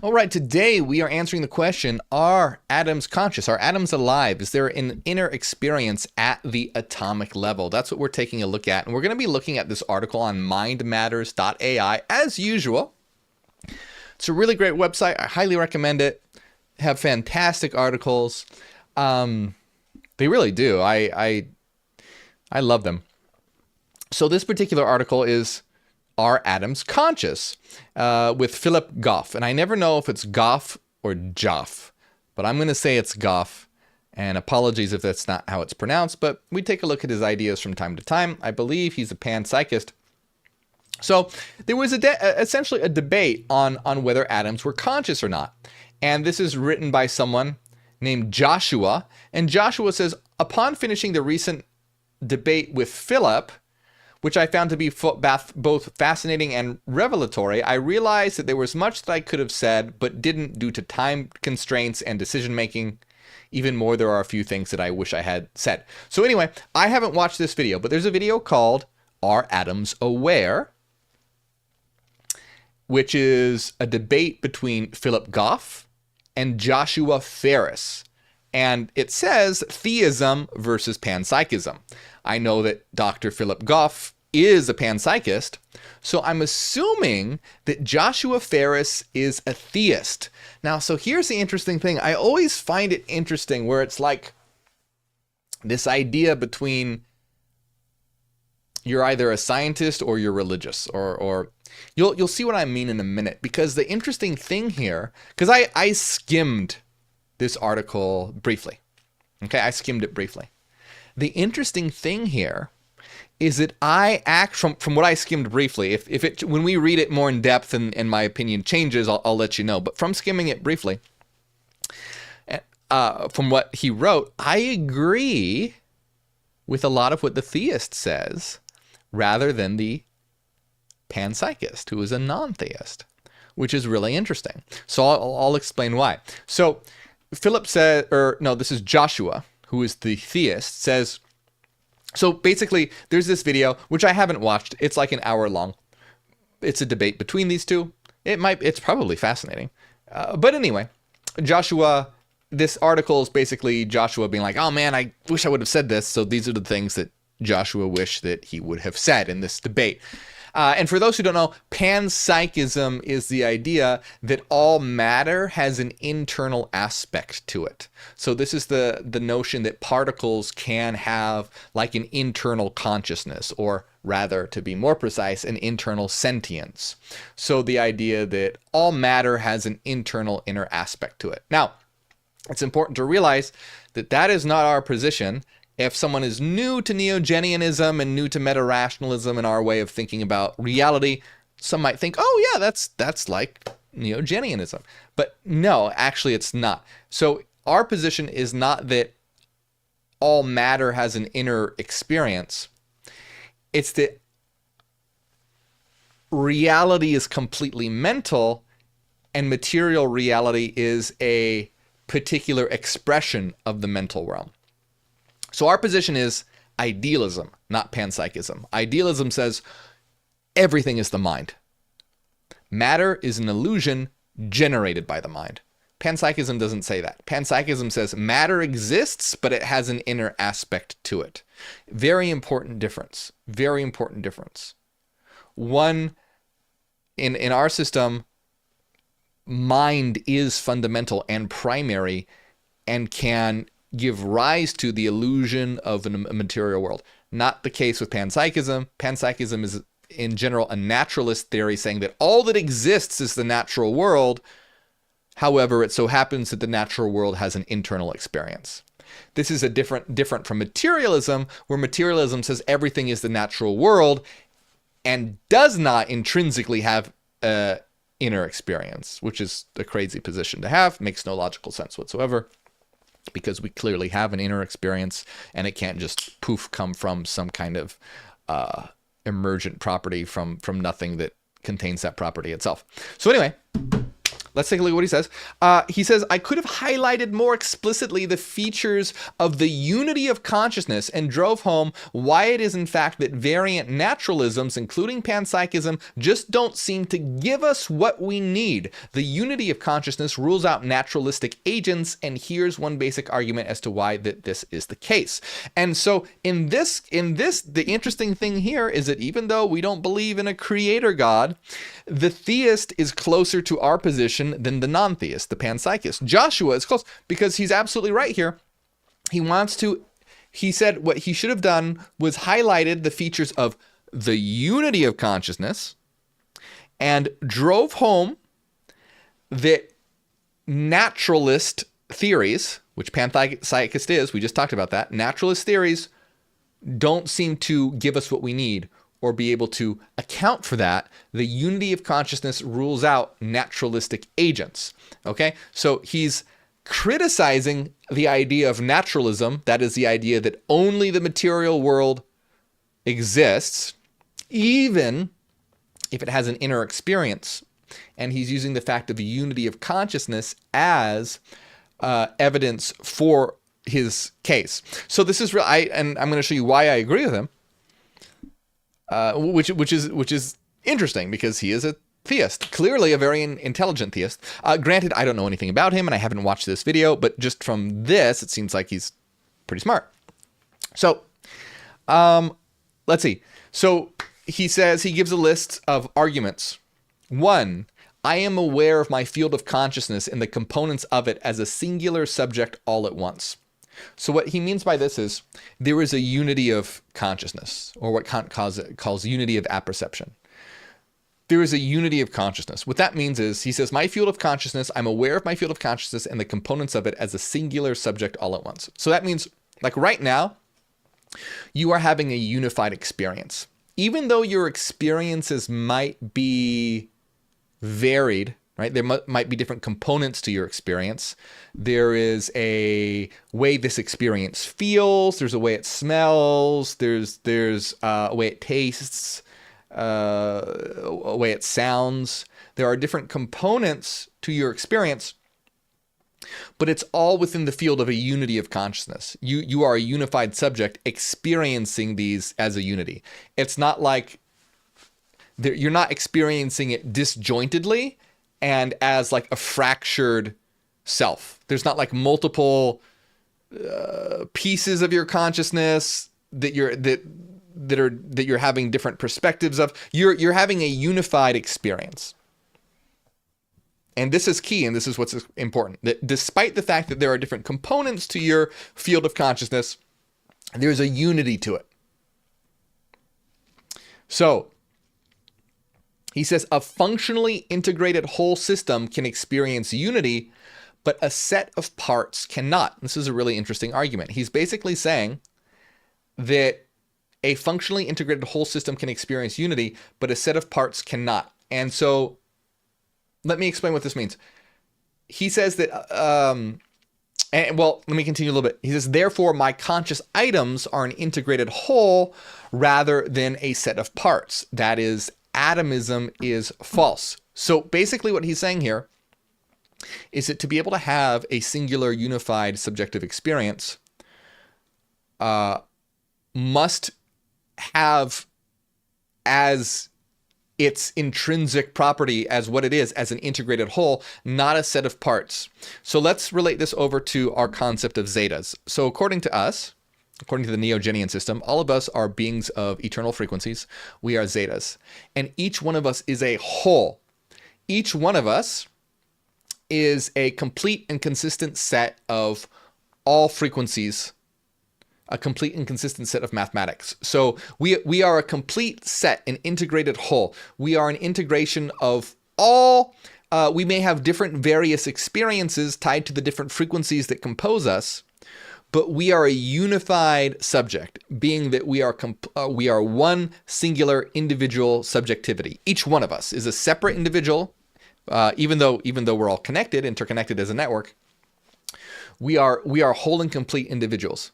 All right, today we are answering the question, are atoms conscious? Are atoms alive? Is there an inner experience at the atomic level? That's what we're taking a look at. And we're going to be looking at this article on mindmatters.ai as usual. It's a really great website. I highly recommend it. Have fantastic articles. They really do. I love them. So this particular article is, are atoms conscious? With Philip Goff. And I never know if it's Goff or Joff, but I'm going to say it's Goff. And apologies if that's not how it's pronounced, but we take a look at his ideas from time to time. I believe he's a panpsychist. So there was essentially a debate on whether atoms were conscious or not. And this is written by someone named Joshua. And Joshua says, upon finishing the recent debate with Philip, which I found to be both fascinating and revelatory, I realized that there was much that I could have said, but didn't due to time constraints and decision making. Even more, there are a few things that I wish I had said. So anyway, I haven't watched this video, but there's a video called Are Atoms Aware?, which is a debate between Philip Goff and Joshua Ferris. And it says theism versus panpsychism. I know that Dr. Philip Goff is a panpsychist, so I'm assuming that Joshua Ferris is a theist. Now, so here's the interesting thing. I always find it interesting where it's like this idea between you're either a scientist or you're religious, or you'll see what I mean in a minute. Because the interesting thing here, because I skimmed this article briefly. Okay, I skimmed it briefly. The interesting thing here is that from what I skimmed briefly, when we read it more in depth and my opinion changes, I'll let you know. But from skimming it briefly, from what he wrote, I agree with a lot of what the theist says, rather than the panpsychist, who is a non-theist, which is really interesting. So I'll explain why. So Philip said, this is Joshua, who is the theist, says, so basically there's this video, which I haven't watched. It's like an hour long. It's a debate between these two. It's probably fascinating. But anyway, Joshua, this article is basically Joshua being like, oh man, I wish I would have said this. So these are the things that Joshua wished that he would have said in this debate. And for those who don't know, panpsychism is the idea that all matter has an internal aspect to it. So this is the notion that particles can have like an internal consciousness, or rather, to be more precise, an internal sentience. So the idea that all matter has an internal inner aspect to it. Now, it's important to realize that that is not our position. If someone is new to neogenianism and new to meta-rationalism and our way of thinking about reality, some might think, oh yeah, that's like neogenianism. But no, actually it's not. So our position is not that all matter has an inner experience. It's that reality is completely mental and material reality is a particular expression of the mental realm. So our position is idealism, not panpsychism. Idealism says everything is the mind. Matter is an illusion generated by the mind. Panpsychism doesn't say that. Panpsychism says matter exists, but it has an inner aspect to it. Very important difference. Very important difference. One, in our system, mind is fundamental and primary and can give rise to the illusion of a material world. Not the case with panpsychism. Panpsychism is, in general, a naturalist theory saying that all that exists is the natural world. However, it so happens that the natural world has an internal experience. This is a different from materialism, where materialism says everything is the natural world and does not intrinsically have an inner experience, which is a crazy position to have. Makes no logical sense whatsoever, because we clearly have an inner experience and it can't just poof come from some kind of emergent property from nothing that contains that property itself. So anyway, let's take a look at what he says. He says, I could have highlighted more explicitly the features of the unity of consciousness and drove home why it is in fact that variant naturalisms, including panpsychism, just don't seem to give us what we need. The unity of consciousness rules out naturalistic agents, and here's one basic argument as to why that this is the case. And so in this, the interesting thing here is that even though we don't believe in a creator God, the theist is closer to our position than the non-theist, the panpsychist. Joshua is close because he's absolutely right here. He said what he should have done was highlighted the features of the unity of consciousness and drove home that naturalist theories, which panpsychist is, we just talked about that, naturalist theories don't seem to give us what we need or be able to account for that. The unity of consciousness rules out naturalistic agents. Okay, so he's criticizing the idea of naturalism, that is the idea that only the material world exists, even if it has an inner experience. And he's using the fact of the unity of consciousness as evidence for his case. So this is real, and I'm going to show you why I agree with him. Which is interesting because he is a theist, clearly a very intelligent theist. Granted, I don't know anything about him and I haven't watched this video, but just from this, it seems like he's pretty smart. So, let's see. So he says, he gives a list of arguments. 1, I am aware of my field of consciousness and the components of it as a singular subject all at once. So what he means by this is there is a unity of consciousness, or what Kant calls unity of apperception. There is a unity of consciousness. What that means is, he says, my field of consciousness, I'm aware of my field of consciousness and the components of it as a singular subject all at once. So that means, like right now, you are having a unified experience. Even though your experiences might be varied, right? There might be different components to your experience. There is a way this experience feels. There's a way it smells. There's a way it tastes, a way it sounds. There are different components to your experience, but it's all within the field of a unity of consciousness. You are a unified subject experiencing these as a unity. It's not like you're not experiencing it disjointedly and as like a fractured self. There's not like multiple pieces of your consciousness that you're having different perspectives of. You're having a unified experience. And this is key, and this is what's important. That despite the fact that there are different components to your field of consciousness, there's a unity to it. So he says, a functionally integrated whole system can experience unity, but a set of parts cannot. This is a really interesting argument. He's basically saying that a functionally integrated whole system can experience unity, but a set of parts cannot. And so let me explain what this means. He says that, let me continue a little bit. He says, therefore, my conscious items are an integrated whole rather than a set of parts. That is, atomism is false. So basically what he's saying here is that to be able to have a singular unified subjective experience must have as its intrinsic property as what it is as an integrated whole, not a set of parts. So let's relate this over to our concept of zetas. So according to us, according to the neogenian system, all of us are beings of eternal frequencies. We are zetas. And each one of us is a whole. Each one of us is a complete and consistent set of all frequencies, a complete and consistent set of mathematics. So we are a complete set, an integrated whole. We are an integration of all. We may have different various experiences tied to the different frequencies that compose us, but we are a unified subject, being that we are one singular individual subjectivity. Each one of us is a separate individual, even though we're all connected, interconnected as a network. We are whole and complete individuals.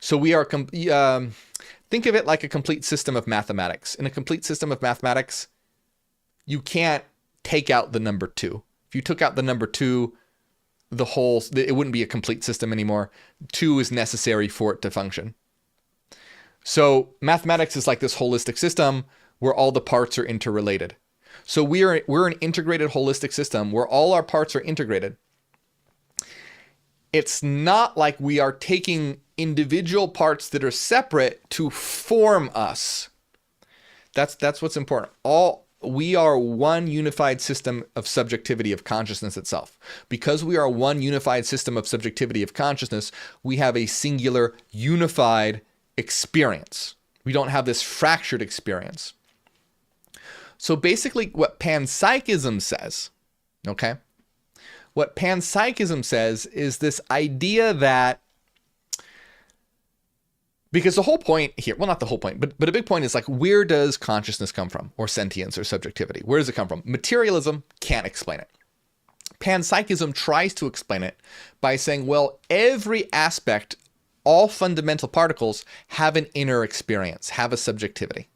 So we are. Think of it like a complete system of mathematics. In a complete system of mathematics, you can't take out the number 2. If you took out the number 2, it wouldn't be a complete system anymore. 2 is necessary for it to function. So mathematics is like this holistic system where all the parts are interrelated. So we're an integrated holistic system where all our parts are integrated. It's not like we are taking individual parts that are separate to form us. That's what's important. We are one unified system of subjectivity of consciousness itself. Because we are one unified system of subjectivity of consciousness, we have a singular unified experience. We don't have this fractured experience. So basically what panpsychism says, okay? What panpsychism says is this idea that, because the whole point here, well, not the whole point, but a big point is like, where does consciousness come from? Or sentience or subjectivity? Where does it come from? Materialism can't explain it. Panpsychism tries to explain it by saying, well, every aspect, all fundamental particles have an inner experience, have a subjectivity.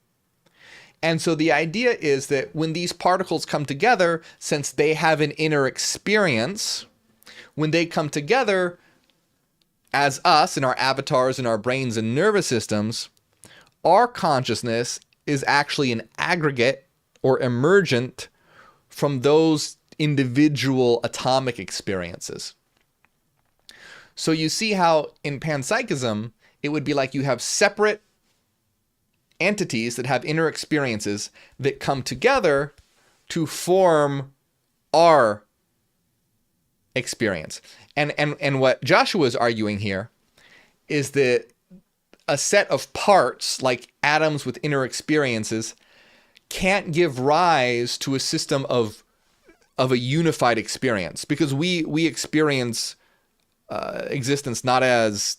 And so the idea is that when these particles come together, since they have an inner experience, when they come together as us in our avatars and our brains and nervous systems, our consciousness is actually an aggregate or emergent from those individual atomic experiences. So you see how in panpsychism, it would be like you have separate entities that have inner experiences that come together to form our experience. And what Joshua is arguing here is that a set of parts, like atoms with inner experiences, can't give rise to a system of a unified experience, because we experience existence not as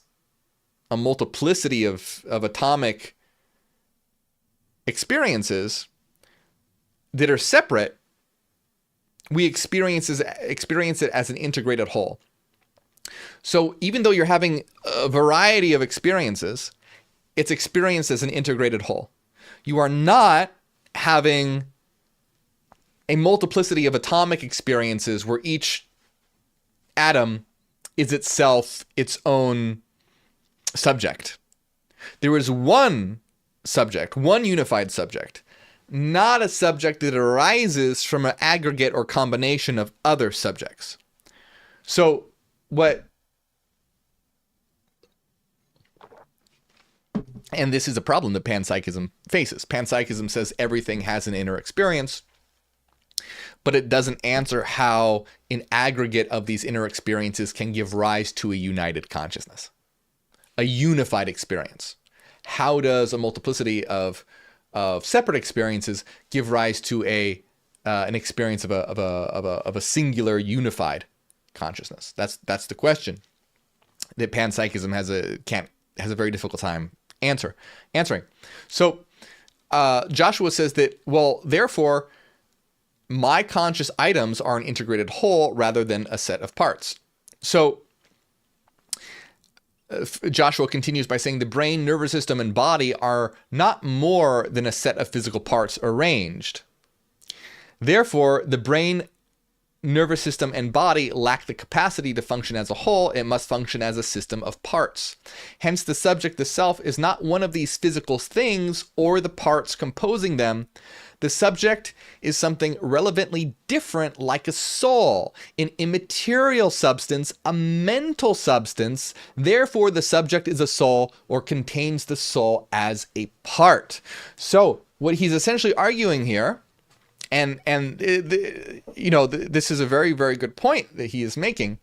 a multiplicity of atomic experiences that are separate. We experience it as an integrated whole. So even though you're having a variety of experiences, it's experienced as an integrated whole. You are not having a multiplicity of atomic experiences where each atom is itself its own subject. There is one subject, one unified subject, not a subject that arises from an aggregate or combination of other subjects. So and this is a problem that panpsychism faces. Panpsychism says everything has an inner experience, but it doesn't answer how an aggregate of these inner experiences can give rise to a united consciousness, a unified experience. How does a multiplicity of separate experiences give rise to an experience of a singular unified consciousness? That's the question that panpsychism has a very difficult time answering. So Joshua says that, well, therefore, my conscious items are an integrated whole rather than a set of parts. So Joshua continues by saying the brain, nervous system, and body are not more than a set of physical parts arranged. Therefore, the brain, nervous system, and body lack the capacity to function as a whole. It must function as a system of parts. Hence, the subject, the self, is not one of these physical things or the parts composing them. The subject is something relevantly different, like a soul, an immaterial substance, a mental substance. Therefore, the subject is a soul or contains the soul as a part. So what he's essentially arguing here, and this is a very, very good point that he is making,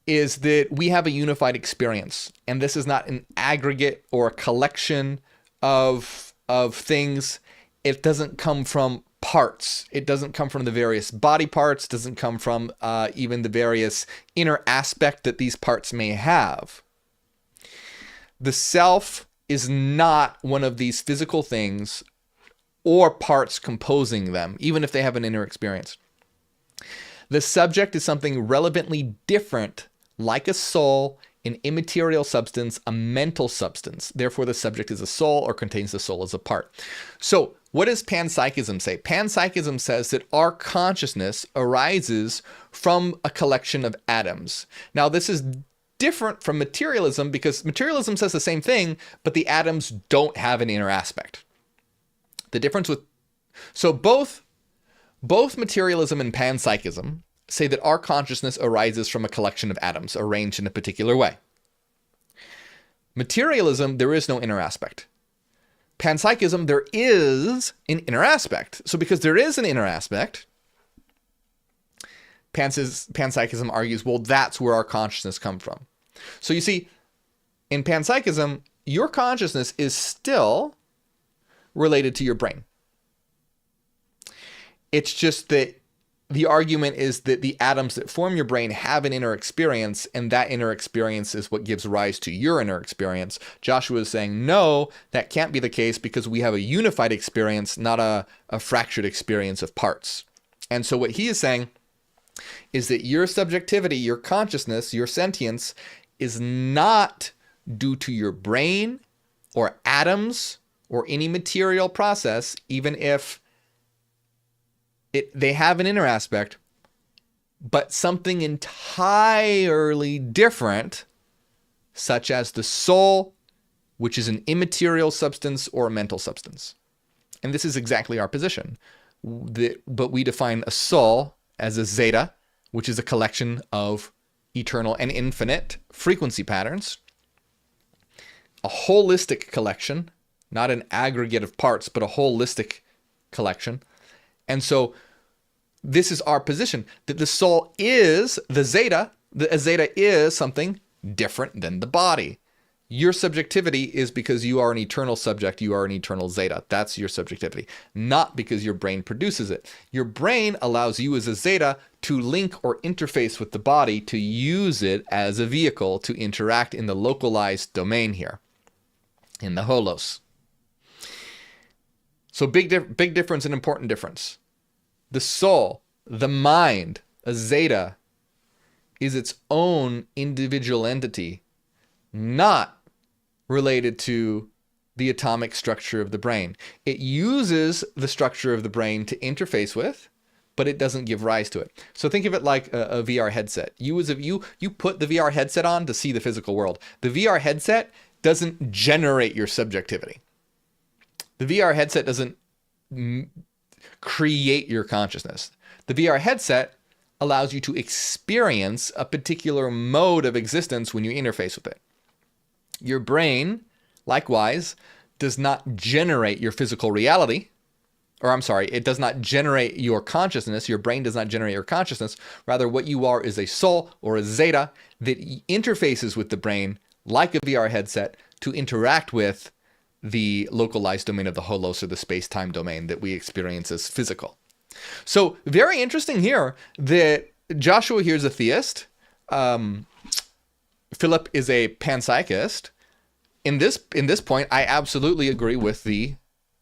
is that we have a unified experience, and this is not an aggregate or a collection of things. It doesn't come from parts. It doesn't come from the various body parts. It doesn't come from even the various inner aspect that these parts may have. The self is not one of these physical things or parts composing them, even if they have an inner experience. The subject is something relevantly different, like a soul, an immaterial substance, a mental substance. Therefore, the subject is a soul or contains the soul as a part. So what does panpsychism say? Panpsychism says that our consciousness arises from a collection of atoms. Now, this is different from materialism because materialism says the same thing, but the atoms don't have an inner aspect. The difference with... So both materialism and panpsychism say that our consciousness arises from a collection of atoms arranged in a particular way. Materialism, there is no inner aspect. Panpsychism, there is an inner aspect. So because there is an inner aspect, panpsychism argues, well, that's where our consciousness comes from. So you see, in panpsychism, your consciousness is still related to your brain. It's just that the argument is that the atoms that form your brain have an inner experience, and that inner experience is what gives rise to your inner experience. Joshua is saying, no, that can't be the case because we have a unified experience, not a fractured experience of parts. And so what he is saying is that your subjectivity, your consciousness, your sentience is not due to your brain or atoms or any material process, even if they have an inner aspect, but something entirely different, such as the soul, which is an immaterial substance or a mental substance. And this is exactly our position. But we define a soul as a zeta, which is a collection of eternal and infinite frequency patterns, a holistic collection, not an aggregate of parts, but a holistic collection. And so this is our position, that the soul is the zeta. The zeta is something different than the body. Your subjectivity is because you are an eternal subject, you are an eternal zeta. That's your subjectivity, not because your brain produces it. Your brain allows you as a zeta to link or interface with the body, to use it as a vehicle to interact in the localized domain here, in the holos. So big difference and important difference. The soul, the mind, a zeta, is its own individual entity, not related to the atomic structure of the brain. It uses the structure of the brain to interface with, but it doesn't give rise to it. So think of it like a VR headset. You put the VR headset on to see the physical world. The VR headset doesn't generate your subjectivity. The VR headset doesn't create your consciousness. The VR headset allows you to experience a particular mode of existence when you interface with it. Your brain, likewise, does not generate your physical reality. Or I'm sorry, it does not generate your consciousness. Your brain does not generate your consciousness. Rather, what you are is a soul or a zeta that interfaces with the brain like a VR headset to interact with the localized domain of the holos, or the space-time domain that we experience as physical. So very interesting here that Joshua here is a theist. Philip is a panpsychist. In this point, I absolutely agree with the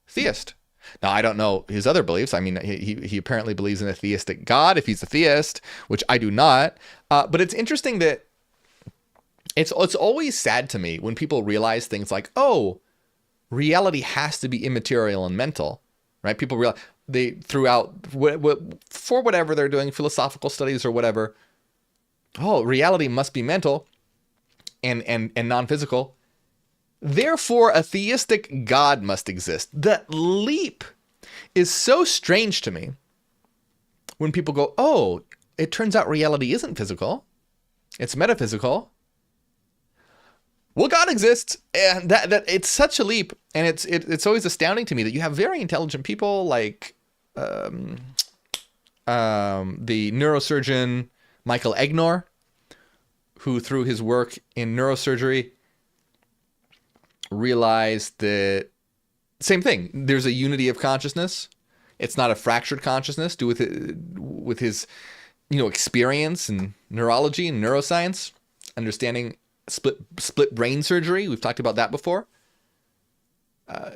theist. Now, I don't know his other beliefs. I mean, he apparently believes in a theistic God, if he's a theist, which I do not. But it's interesting that it's always sad to me when people realize things like, oh, reality has to be immaterial and mental, right? People realize throughout for whatever they're doing, philosophical studies or whatever. Oh, reality must be mental and non-physical. Therefore, a theistic God must exist. That leap is so strange to me when people go, oh, it turns out reality isn't physical. It's metaphysical. Well, God exists, and that it's such a leap, and it's always astounding to me that you have very intelligent people like the neurosurgeon Michael Egnor, who through his work in neurosurgery realized that same thing. There's a unity of consciousness. It's not a fractured consciousness due with his experience in neurology and neuroscience, understanding split brain surgery. We've talked about that before.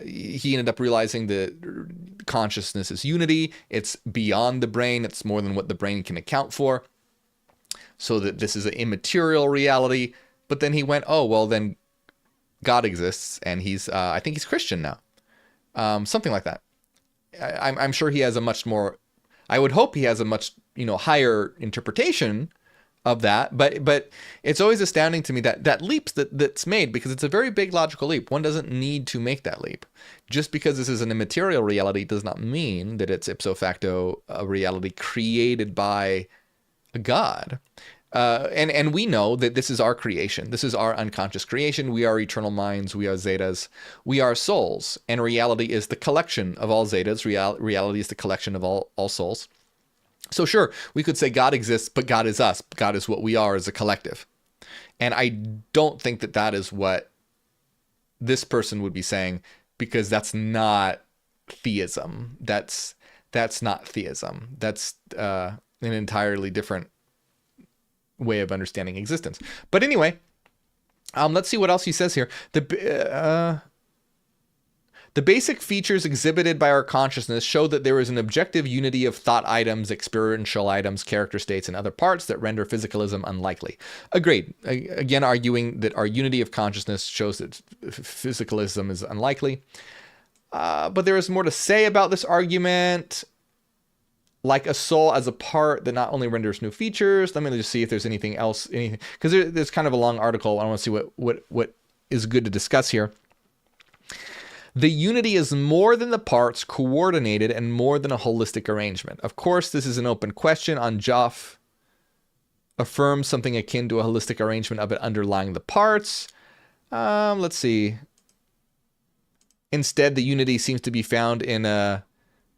He ended up realizing that consciousness is unity. It's beyond the brain. It's more than what the brain can account for. So that this is an immaterial reality. but then he went, oh, well, then God exists, and he's, I think he's Christian now. Something like that. I'm sure he has a much more, I would hope he has a much, higher interpretation of that, but it's always astounding to me that leap that's made, because it's a very big logical leap. One doesn't need to make that leap. Just because this is an immaterial reality does not mean that it's ipso facto a reality created by a God. And we know that this is our creation. This is our unconscious creation. We are eternal minds. We are Zetas. We are souls. And reality is the collection of all Zetas. Reality is the collection of all souls. So sure, we could say God exists, but God is us. God is what we are as a collective. And I don't think that is what this person would be saying, because that's not theism. That's not theism. That's an entirely different way of understanding existence. But anyway, let's see what else he says here. The basic features exhibited by our consciousness show that there is an objective unity of thought items, experiential items, character states, and other parts that render physicalism unlikely. Agreed. Again, arguing that our unity of consciousness shows that physicalism is unlikely. But there is more to say about this argument. Like a soul as a part that not only renders new features. Let me just see if there's anything else. Because there's kind of a long article. I want to see what is good to discuss here. The unity is more than the parts, coordinated, and more than a holistic arrangement. Of course, this is an open question. On Joff affirms something akin to a holistic arrangement of it underlying the parts. Let's see. Instead, the unity seems to be found in a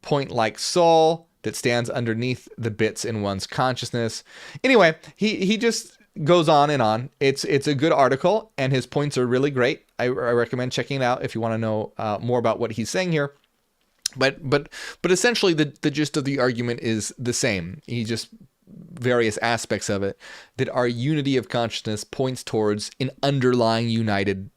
point-like soul that stands underneath the bits in one's consciousness. Anyway, he just goes on and on. It's a good article, and his points are really great. I recommend checking it out if you want to know more about what he's saying here. But essentially, the gist of the argument is the same. He just various aspects of it, that our unity of consciousness points towards an underlying united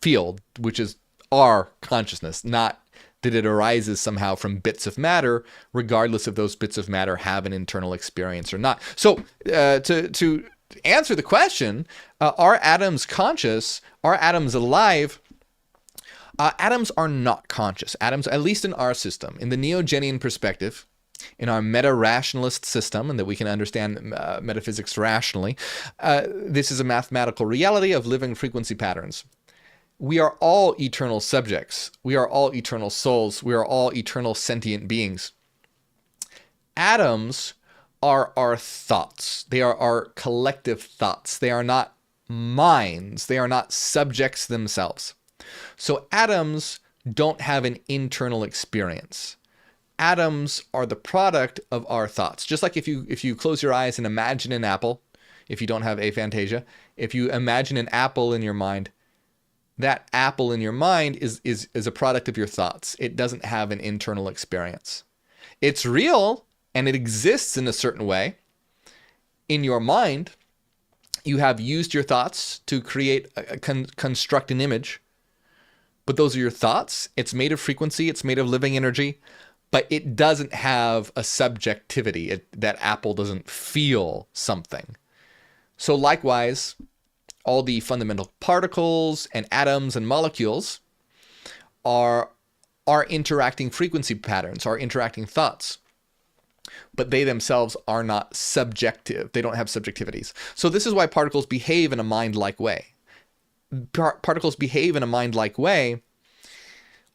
field, which is our consciousness, not that it arises somehow from bits of matter, regardless if those bits of matter have an internal experience or not. So to answer the question, are atoms conscious? Are atoms alive? Atoms are not conscious. Atoms, at least in our system, in the neogenian perspective, in our meta-rationalist system, and that we can understand metaphysics rationally, this is a mathematical reality of living frequency patterns. We are all eternal subjects. We are all eternal souls. We are all eternal sentient beings. Atoms are our thoughts. They are our collective thoughts. They are not minds. They are not subjects themselves. So atoms don't have an internal experience. Atoms are the product of our thoughts. Just like if you close your eyes and imagine an apple, if you don't have aphantasia, if you imagine an apple in your mind, that apple in your mind is a product of your thoughts. It doesn't have an internal experience. It's real and it exists in a certain way. In your mind, you have used your thoughts to create, construct an image. But those are your thoughts. It's made of frequency. It's made of living energy. But it doesn't have a subjectivity. That apple doesn't feel something. So likewise, all the fundamental particles and atoms and molecules are interacting frequency patterns, are interacting thoughts. But they themselves are not subjective. They don't have subjectivities. So this is why particles behave in a mind-like way. Particles behave in a mind-like way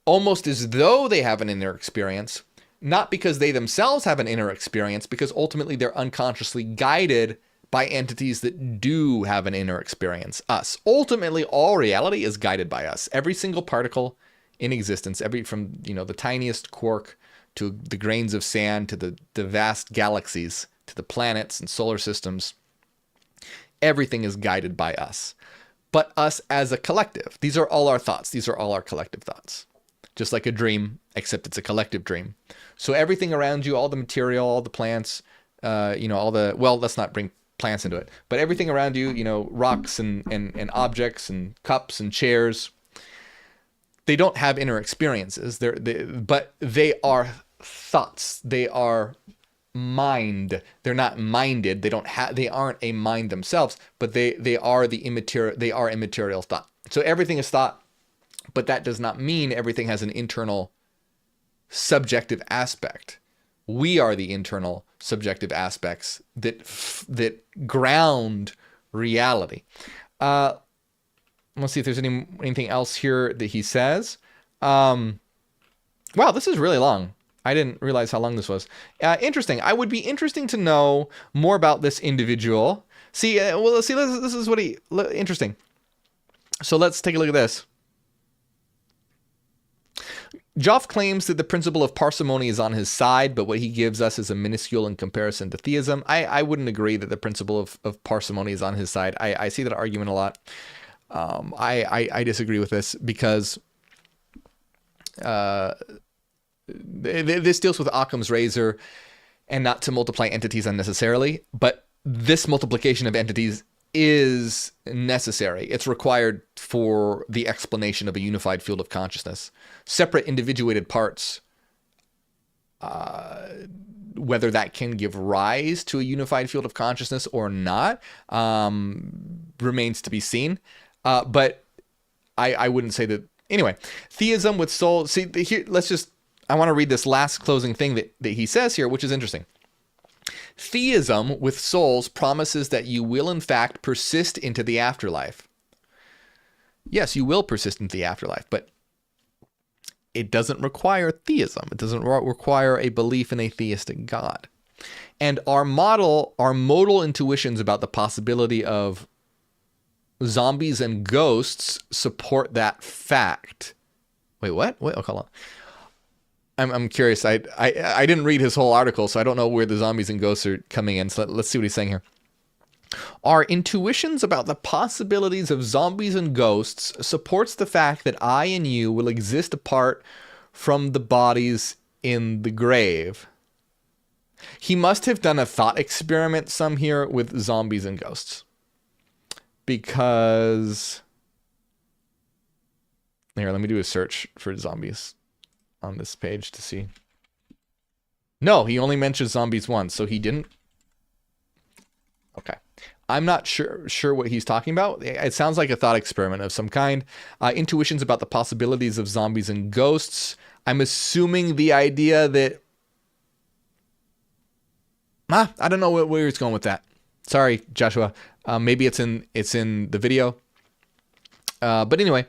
almost as though they have an inner experience, not because they themselves have an inner experience, because ultimately they're unconsciously guided by entities that do have an inner experience, us. Ultimately, all reality is guided by us. Every single particle in existence, from the tiniest quark to the grains of sand to the vast galaxies to the planets and solar systems, everything is guided by us. But us as a collective. These are all our thoughts. These are all our collective thoughts. Just like a dream, except it's a collective dream. So everything around you, all the material, all the plants, let's not bring plants into it, but everything around you, rocks and objects and cups and chairs, they don't have inner experiences. But they are thoughts. They are mind. They're not minded. They aren't a mind themselves, but they are immaterial thought. So everything is thought, but that does not mean everything has an internal subjective aspect. We are the internal subjective aspects that ground reality. Let's see if there's anything else here that he says. Wow, this is really long. I didn't realize how long this was. Interesting. I would be interesting to know more about this individual. See, this is what interesting. So let's take a look at this. Joff claims that the principle of parsimony is on his side, but what he gives us is a minuscule in comparison to theism. I wouldn't agree that the principle of parsimony is on his side. I see that argument a lot. I disagree with this because this deals with Occam's razor and not to multiply entities unnecessarily, but this multiplication of entities is necessary. It's required for the explanation of a unified field of consciousness. Separate individuated parts, whether that can give rise to a unified field of consciousness or not, remains to be seen. But I wouldn't say that. Anyway, theism with soul. See, here, I want to read this last closing thing that he says here, which is interesting. Theism with souls promises that you will in fact persist into the afterlife. Yes, you will persist into the afterlife, but it doesn't require theism. It doesn't require a belief in a theistic God. And our modal intuitions about the possibility of zombies and ghosts support that fact. Wait, what? Wait, I'll call on. I'm curious. I didn't read his whole article, so I don't know where the zombies and ghosts are coming in. So let's see what he's saying here. Our intuitions about the possibilities of zombies and ghosts supports the fact that I and you will exist apart from the bodies in the grave. He must have done a thought experiment some here with zombies and ghosts. Because... Here, let me do a search for zombies on this page to see. No, he only mentions zombies once, so he didn't. Okay. I'm not sure what he's talking about. It sounds like a thought experiment of some kind. Intuitions about the possibilities of zombies and ghosts. I'm assuming the idea that... I don't know where he's going with that. Sorry, Joshua. Maybe it's in the video. But anyway...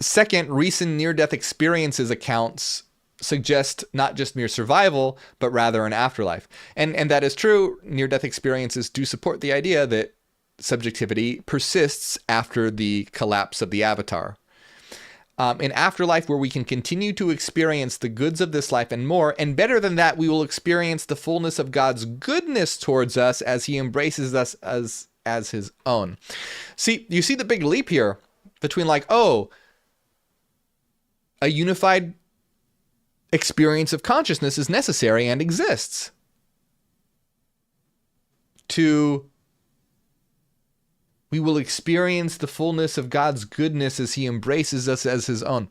Second, recent near-death experiences accounts suggest not just mere survival, but rather an afterlife. And that is true. Near-death experiences do support the idea that subjectivity persists after the collapse of the avatar. An afterlife where we can continue to experience the goods of this life and more, and better than that, we will experience the fullness of God's goodness towards us as he embraces us as his own. See, you see the big leap here between a unified experience of consciousness is necessary and exists. We will experience the fullness of God's goodness as he embraces us as his own.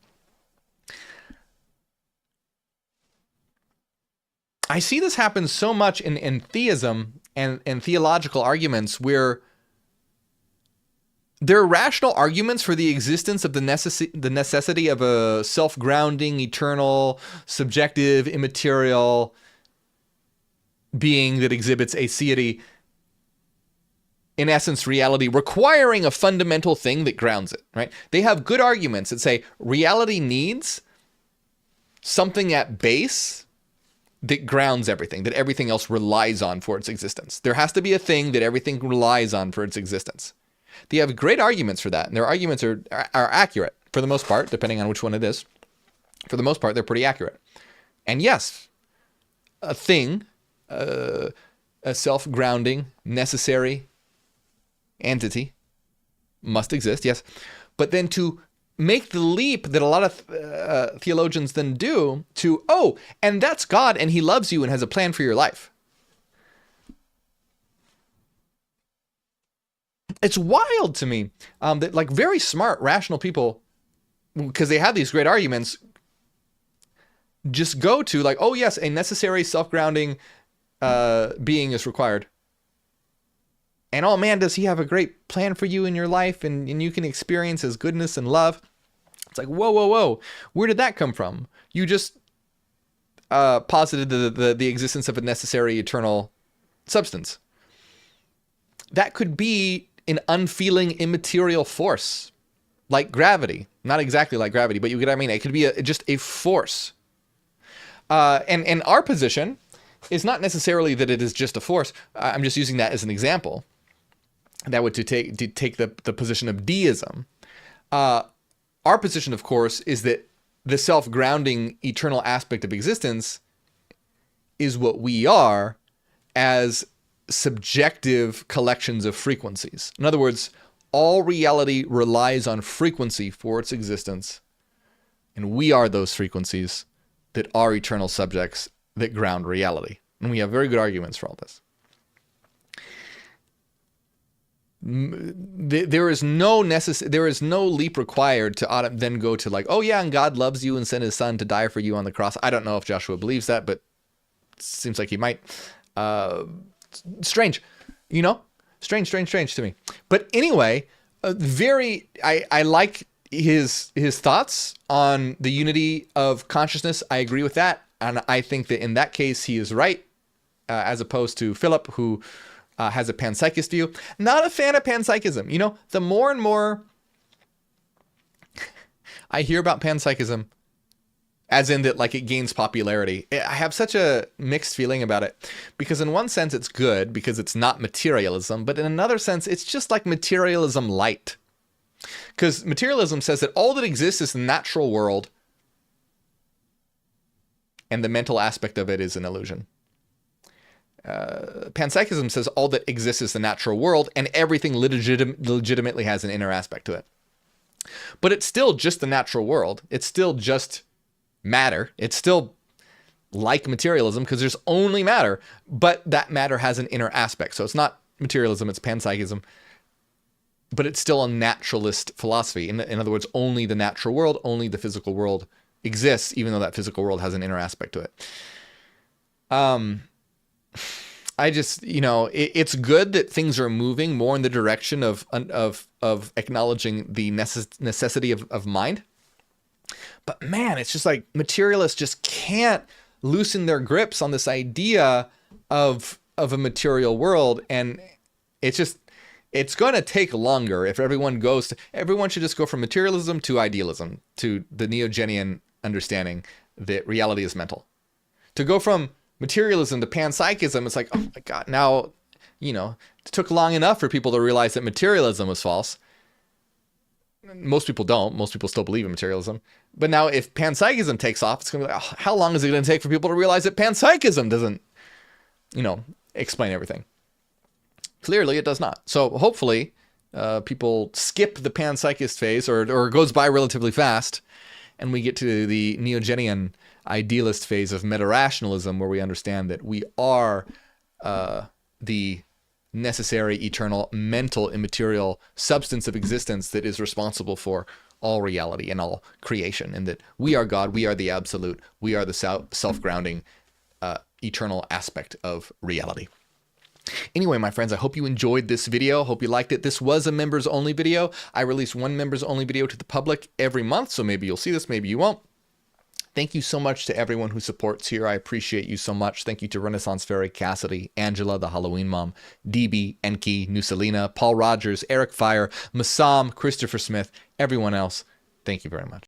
I see this happen so much in theism and theological arguments where there are rational arguments for the existence of the necessity of a self-grounding, eternal, subjective, immaterial being that exhibits aseity, in essence, reality, requiring a fundamental thing that grounds it, right? They have good arguments that say reality needs something at base that grounds everything, that everything else relies on for its existence. There has to be a thing that everything relies on for its existence. They have great arguments for that, and their arguments are accurate for the most part, depending on which one it is. For the most part, they're pretty accurate. And yes, a thing, a self-grounding, necessary entity must exist, yes. But then to make the leap that a lot of theologians then do to, and that's God, and he loves you and has a plan for your life. It's wild to me that very smart, rational people, because they have these great arguments, just go to like, oh yes, a necessary self-grounding being is required. And oh man, does he have a great plan for you in your life, and you can experience his goodness and love. It's like, whoa, whoa, whoa. Where did that come from? You just posited the existence of a necessary eternal substance. That could be an unfeeling immaterial force, like gravity. Not exactly like gravity, but you get what I mean? It could be just a force. And our position is not necessarily that it is just a force. I'm just using that as an example. That would to take the position of deism. Our position, of course, is that the self-grounding eternal aspect of existence is what we are as subjective collections of frequencies. In other words, all reality relies on frequency for its existence, and we are those frequencies that are eternal subjects that ground reality. And we have very good arguments for all this. There is no leap required to then go to like, oh yeah, and God loves you and sent his son to die for you on the cross. I don't know if Joshua believes that, but it seems like he might. Strange, you know, strange to me. But anyway, I like his thoughts on the unity of consciousness. I agree with that, and I think that in that case he is right, as opposed to Philip, who has a panpsychist view. Not a fan of panpsychism. You know, the more and more I hear about panpsychism, as in that like it gains popularity, I have such a mixed feeling about it, because in one sense it's good because it's not materialism, but in another sense it's just like materialism light. Because materialism says that all that exists is the natural world, and the mental aspect of it is an illusion. Panpsychism says all that exists is the natural world, and everything legitimately has an inner aspect to it. But it's still just the natural world. It's still just matter. It's still like materialism because there's only matter, but that matter has an inner aspect. So it's not materialism, it's panpsychism, but it's still a naturalist philosophy. In other words, only the natural world, only the physical world exists, even though that physical world has an inner aspect to it. I just, you know, it's good that things are moving more in the direction of acknowledging the necessity of mind. But man, it's just like materialists just can't loosen their grips on this idea of a material world. And it's going to take longer if everyone should just go from materialism to idealism, to the neogenian understanding that reality is mental. To go from materialism to panpsychism, it's like, oh my God, now, you know, it took long enough for people to realize that materialism was false. Most people don't. Most people still believe in materialism. But now if panpsychism takes off, it's going to be like, oh, how long is it going to take for people to realize that panpsychism doesn't, you know, explain everything? Clearly it does not. So hopefully people skip the panpsychist phase, or it goes by relatively fast, and we get to the neogenian idealist phase of meta-rationalism, where we understand that we are the necessary, eternal, mental, immaterial substance of existence that is responsible for all reality and all creation, and that we are God, we are the absolute, we are the self-grounding, eternal aspect of reality. Anyway, my friends, I hope you enjoyed this video. Hope you liked it. This was a members only video. I release one members only video to the public every month, so maybe you'll see this, maybe you won't. Thank you so much to everyone who supports here. I appreciate you so much. Thank you to Renaissance Fairy, Cassidy, Angela, the Halloween Mom, DB, Enki, Nusalina, Paul Rogers, Eric Fire, Massam, Christopher Smith, everyone else. Thank you very much.